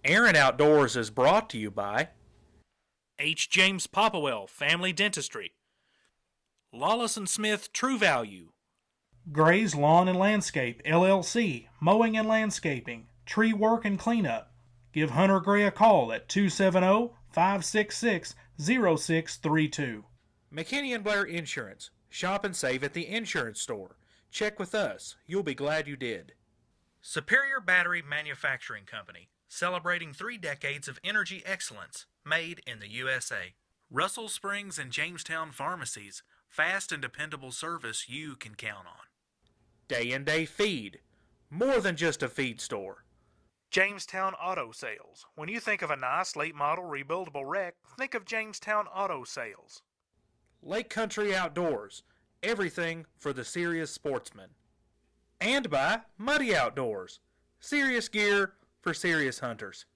Aaron Outdoors is brought to you by H. James Popwell Family Dentistry, Lawless & Smith True Value, Gray's Lawn and Landscape, LLC, Mowing and Landscaping, Tree Work and Cleanup. Give Hunter Gray a call at 270-566-0632. McKinney & Blair Insurance. Shop and save at the insurance store. Check with us. You'll be glad you did. Superior Battery Manufacturing Company, celebrating 3 decades of energy excellence, made in the USA. Russell Springs and Jamestown Pharmacies, fast and dependable service you can count on. Day and Day Feed. More than just a feed store. Jamestown Auto Sales. When you think of a nice late model rebuildable wreck, think of Jamestown Auto Sales. Lake Country Outdoors. Everything for the serious sportsman. And by Muddy Outdoors. Serious gear for serious hunters.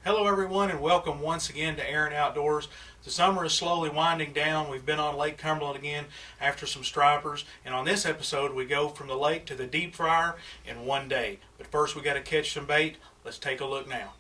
Hello everyone and welcome once again to Aaron Outdoors. The summer is slowly winding down. We've been on Lake Cumberland again after some stripers, and on this episode we go from the lake to the deep fryer in one day. But first we got to catch some bait. Let's take a look now.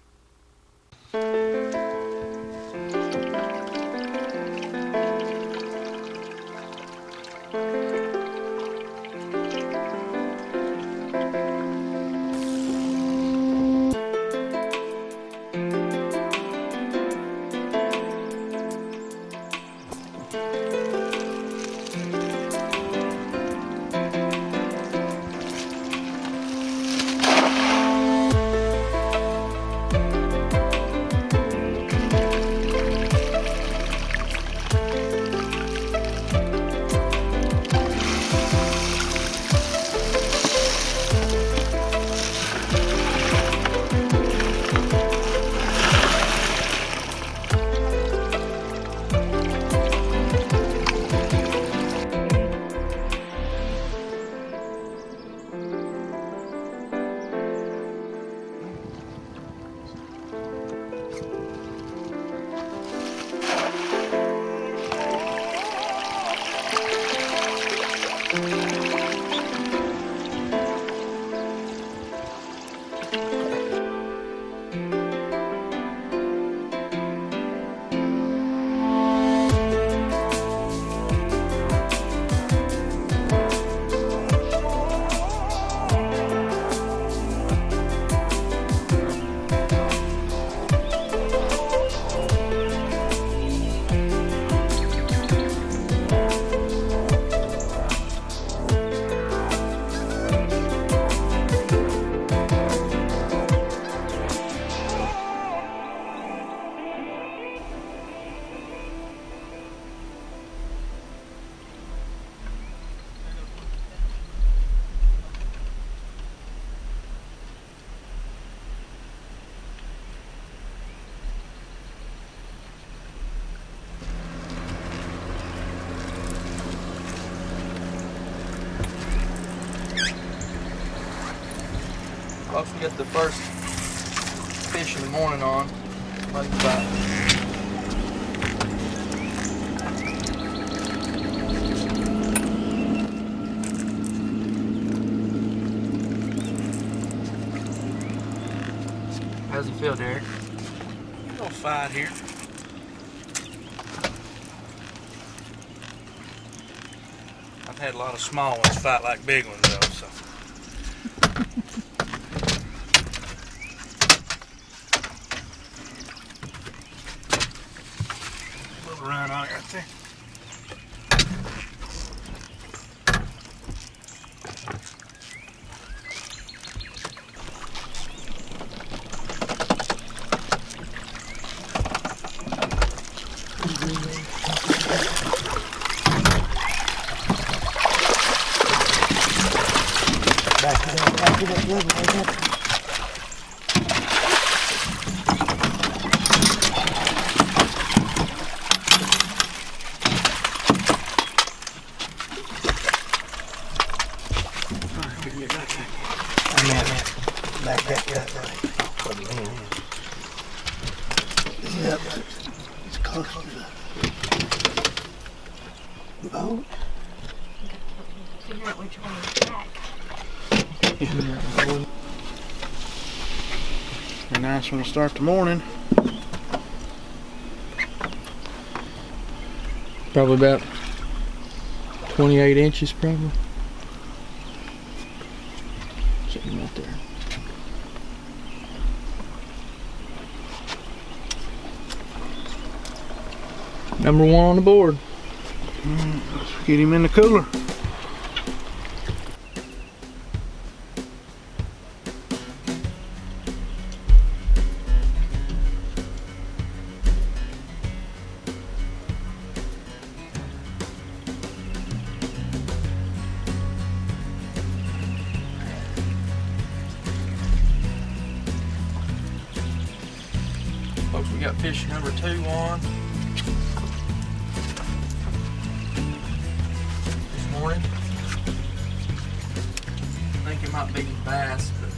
Once we get the first fish in the morning on, like that. How's it feel, Derek? A little fight here. I've had a lot of small ones fight like big ones though, so. A little run on it right there. Back it up, good, right there. Back that way. Yep, it's close to the boat. Figure out which one is back. A nice one to start the morning. Probably about 28 inches, probably. Sitting right there. Number one on the board. Let's get him in the cooler. Folks, we got fish number 2 on this morning. I think it might be bass, but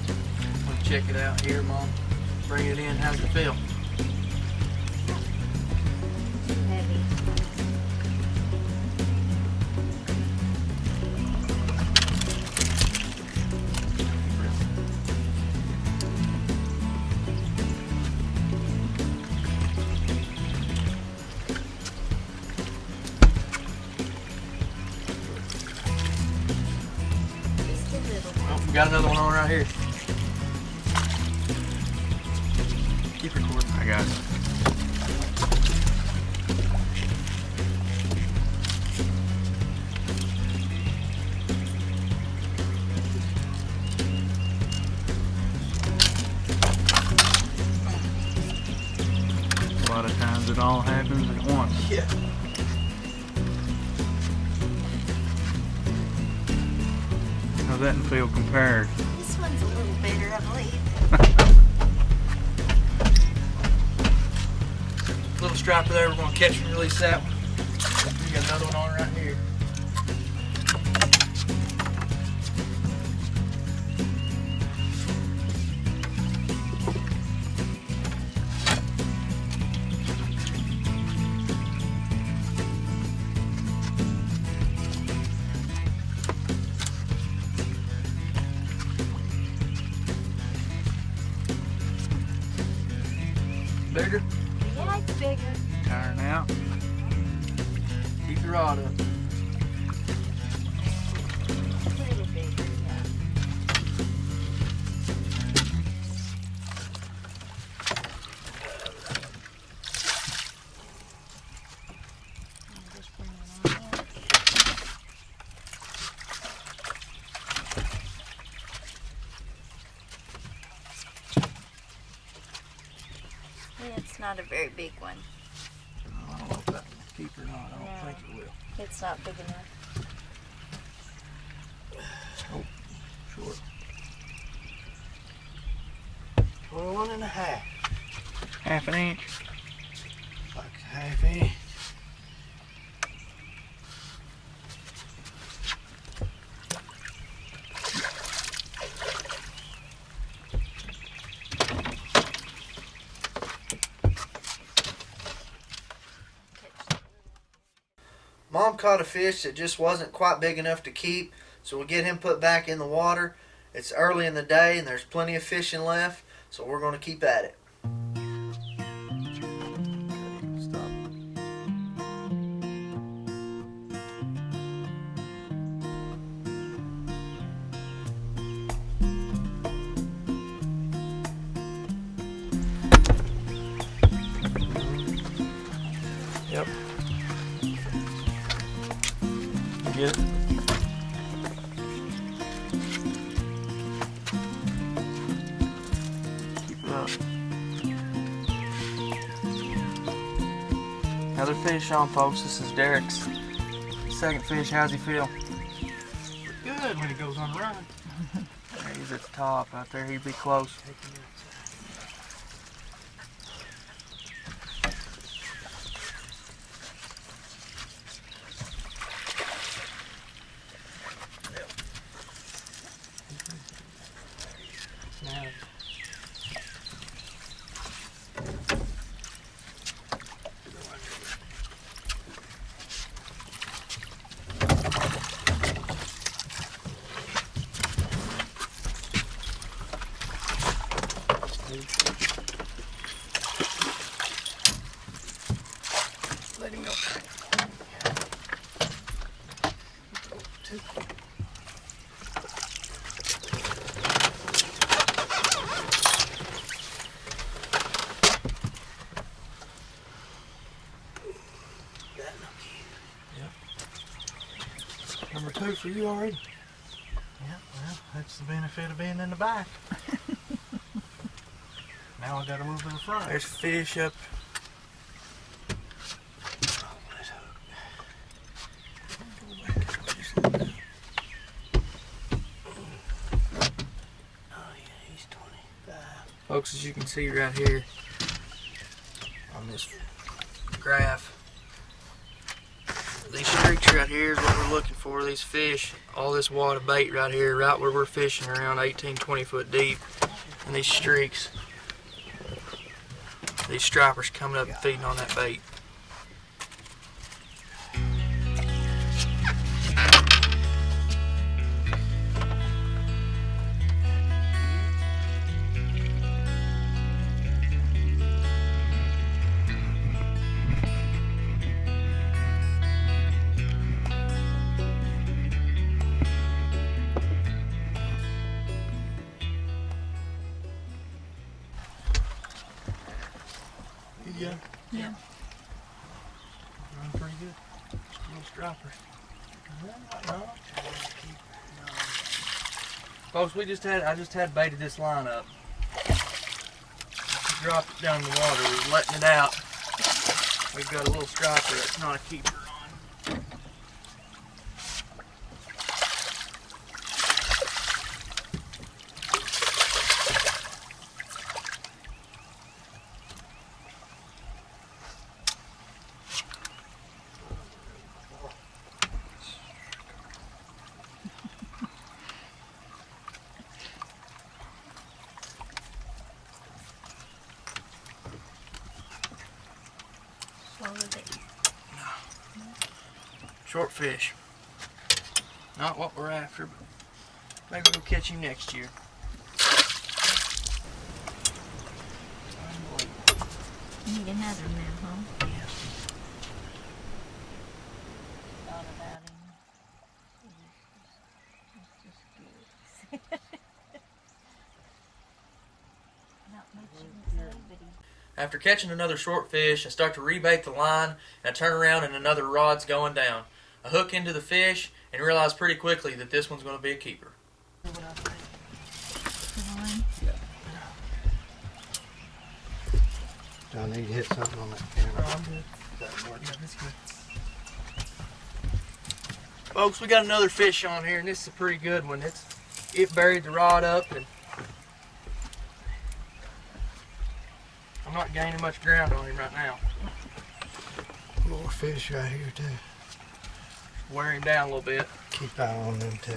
we'll check it out here, Mom. Bring it in. How's it feel? Too heavy. Just a little. Oh, we got another one on right here. Keep recording. I got it. A lot of times it all happens at once. Yeah. How's that feel compared? This one's a little bigger, I believe. Little striper there. We're going to catch and release that one. We got another one on right here. Bigger? Yeah, it's bigger. Tiring out. Keep your rod up. A little bigger, yeah. I'll just bring it on there. It's not a very big one. I don't know if that will keep or not. I don't No. think it will. It's not big enough. Oh, short. 21 and a half. Half an inch. Like half inch. Mom caught a fish that just wasn't quite big enough to keep, so we'll get him put back in the water. It's early in the day and there's plenty of fishing left, so we're going to keep at it. Stop. Yep. Get it? Keep it up. Another fish on, folks. This is Derek's second fish. How's he feel? Good when he goes on a run. There he's at the top out there. He'd be close. Let him go. Number 2 for you already. Yeah, well, that's the benefit of being in the back. Now I gotta move to the front. There's fish up. Folks, as you can see right here on this graph, these streaks right here is what we're looking for. These fish, all this wad of bait right here, right where we're fishing, around 18, 20 foot deep, and these streaks, these stripers coming up and feeding on that bait. Yeah. Yeah. Running pretty good. Little striper. No. Folks, I just had baited this line up. Dropped it down in the water. We're letting it out. We've got a little striper that's not a keeper on. Slow as it. Short fish. Not what we're after, but maybe we'll catch him next year. You need another now, huh? Thought about him. He's just good. Not much you can say, but he. After catching another short fish, I start to rebait the line, and I turn around and another rod's going down. I hook into the fish and realize pretty quickly that this one's going to be a keeper. Fine. Do I need to hit something on that camera? I'm good. Folks, we got another fish on here, and this is a pretty good one. It buried the rod up, and I'm not gaining much ground on him right now. More fish right here too. Wear him down a little bit. Keep eye on them too.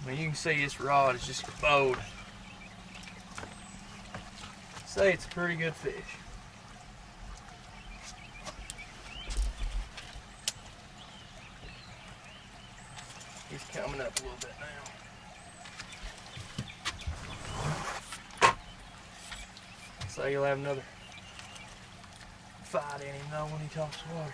I mean, you can see this rod is just bowed. Say it's a pretty good fish. He's coming up a little bit now. So you'll have another fight in him though when he talks water.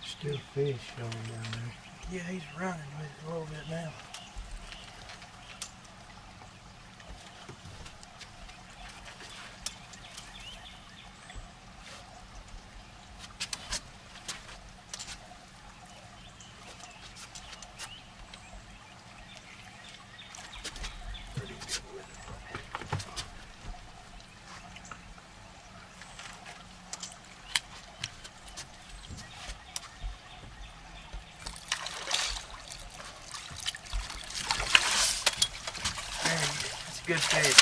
Still fish showing down there. Yeah, he's running with it a little bit now. That's a good fish.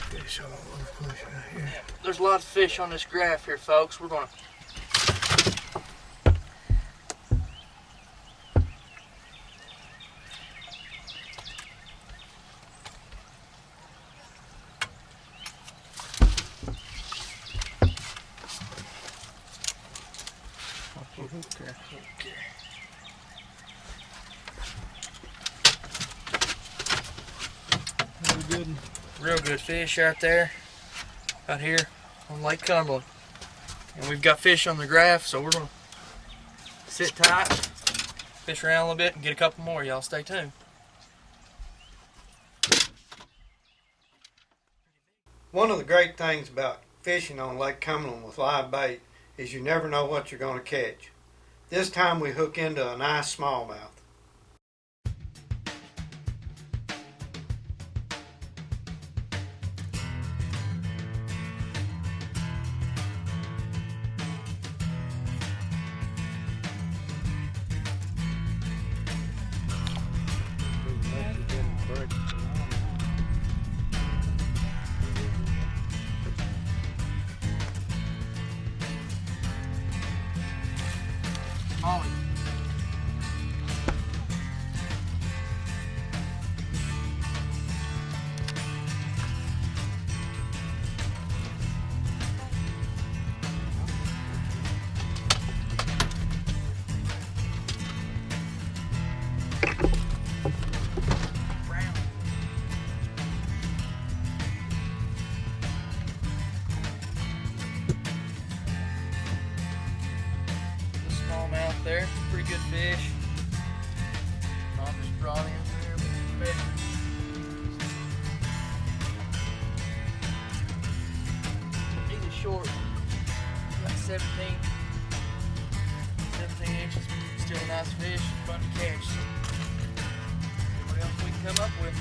Fish all over the place right here. There's a lot of fish on this graph here, folks. We're gonna real good fish out there, out here on Lake Cumberland. And we've got fish on the graph, so we're gonna sit tight, fish around a little bit, and get a couple more. Y'all stay tuned. One of the great things about fishing on Lake Cumberland with live bait is you never know what you're going to catch. This time we hook into a nice smallmouth. Molly. Smallmouth there, pretty good fish. Mom just brought in there with fish. He's a short, like 17 inches. Still a nice fish, fun to catch. So, what else we can come up with?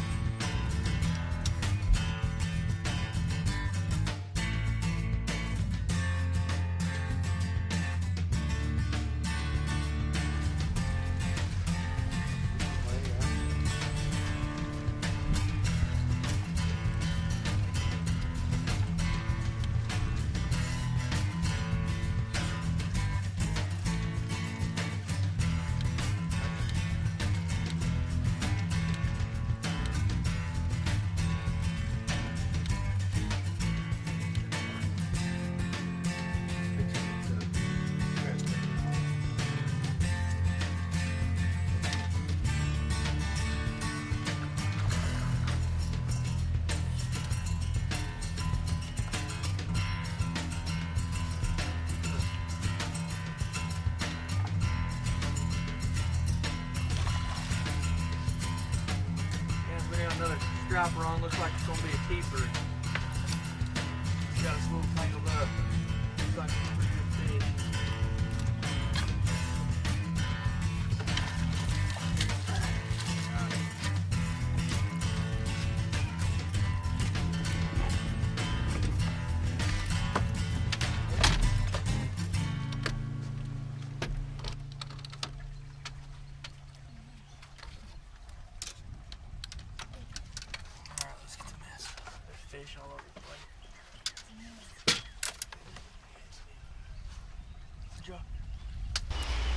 Another striper on, looks like it's gonna be a keeper. Got us a little tangled up. Looks like it's a pretty good fish. Fish all over the place.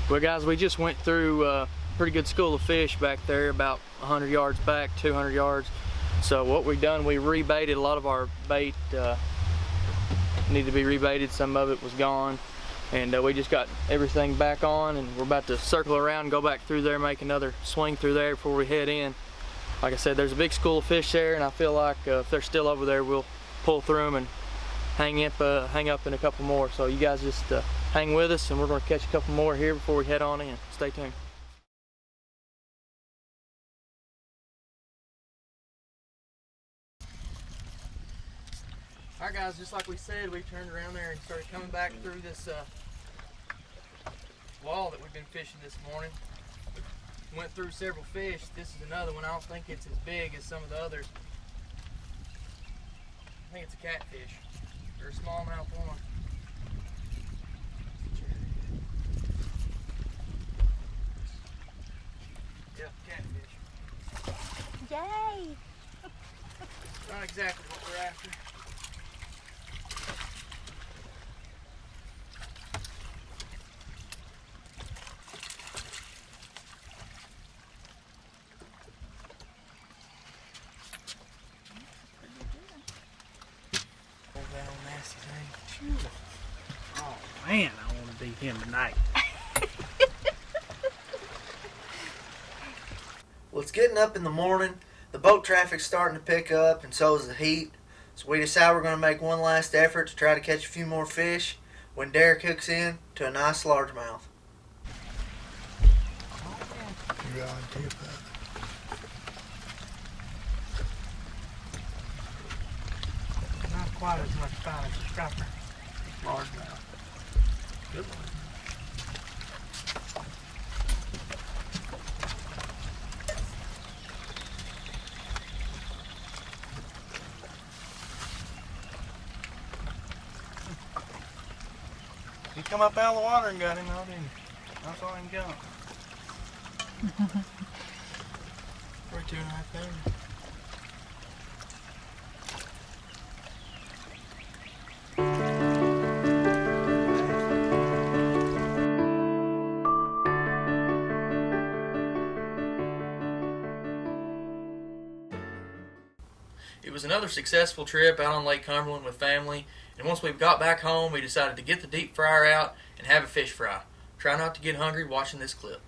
Well, guys, we just went through a pretty good school of fish back there, about 100 yards back, 200 yards. So what we've done, we rebaited. A lot of our bait needed to be rebaited. Some of it was gone. And we just got everything back on, and we're about to circle around and go back through there, make another swing through there before we head in. Like I said, there's a big school of fish there, and I feel like if they're still over there, we'll pull through them and hang up in a couple more. So you guys just hang with us, and we're going to catch a couple more here before we head on in. Stay tuned. Alright guys, just like we said, we turned around there and started coming back through this wall that we've been fishing this morning. We went through several fish. This is another one. I don't think it's as big as some of the others. I think it's a catfish, or a smallmouth one. Yeah, catfish. Yay! Not exactly what we're after. Oh man, I want to be him tonight. Well, it's getting up in the morning. The boat traffic's starting to pick up, and so is the heat. So we decide we're going to make one last effort to try to catch a few more fish when Derek hooks in to a nice largemouth. Not quite as much fun as a striper. Largemouth. Good one. He come up out of the water and got him, though, didn't he? I saw him go. 42.5 there. It was another successful trip out on Lake Cumberland with family, and once we got back home, we decided to get the deep fryer out and have a fish fry. Try not to get hungry watching this clip.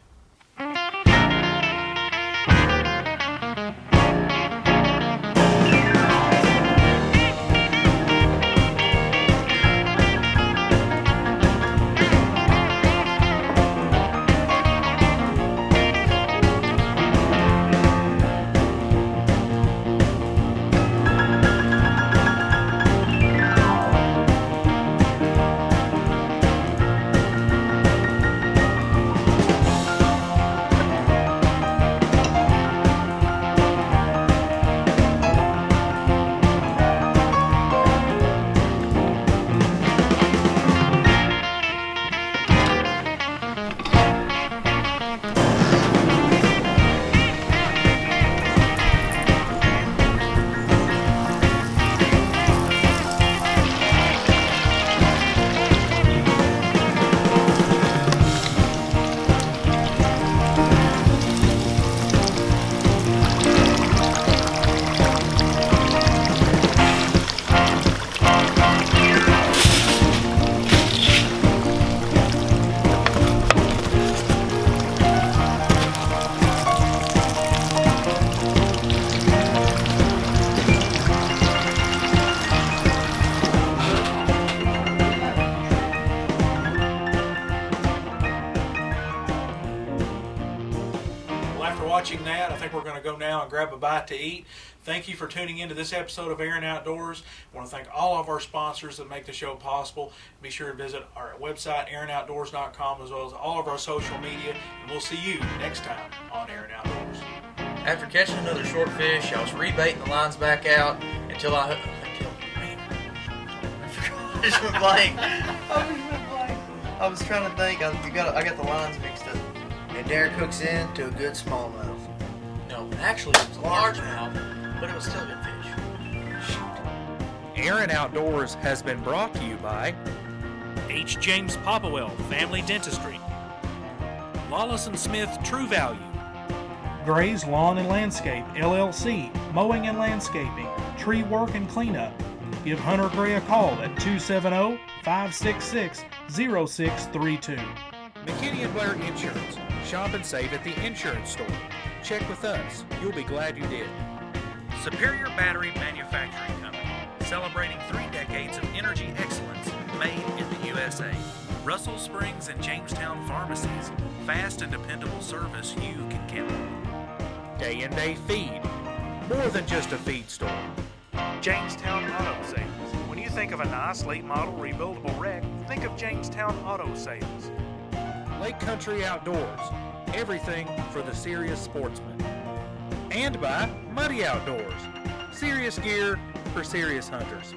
Watching that, I think we're going to go now and grab a bite to eat. Thank you for tuning into this episode of Aaron Outdoors. I want to thank all of our sponsors that make the show possible. Be sure to visit our website, aaronoutdoors.com, as well as all of our social media, and we'll see you next time on Aaron Outdoors. After catching another short fish, I was rebaiting the lines back out until I just went blank. I was trying to think. I got the lines mixed up. And Derek hooks in to a good smallmouth. No, actually it was a largemouth, but it was still a good fish. Aaron Outdoors has been brought to you by H. James Popplewell Family Dentistry, Lawless & Smith True Value. Gray's Lawn and Landscape, LLC, mowing and landscaping, tree work and cleanup. Give Hunter Gray a call at 270-566-0632. McKinney and Blair Insurance. Shop and save at the insurance store. Check with us. You'll be glad you did. Superior Battery Manufacturing Company, celebrating 3 decades of energy excellence made in the USA. Russell Springs and Jamestown Pharmacies, fast and dependable service you can count on. Day and Day Feed. More than just a feed store. Jamestown Auto Sales. When you think of a nice late model rebuildable wreck, think of Jamestown Auto Sales. Lake Country Outdoors. Everything for the serious sportsman. And by Muddy Outdoors. Serious gear for serious hunters.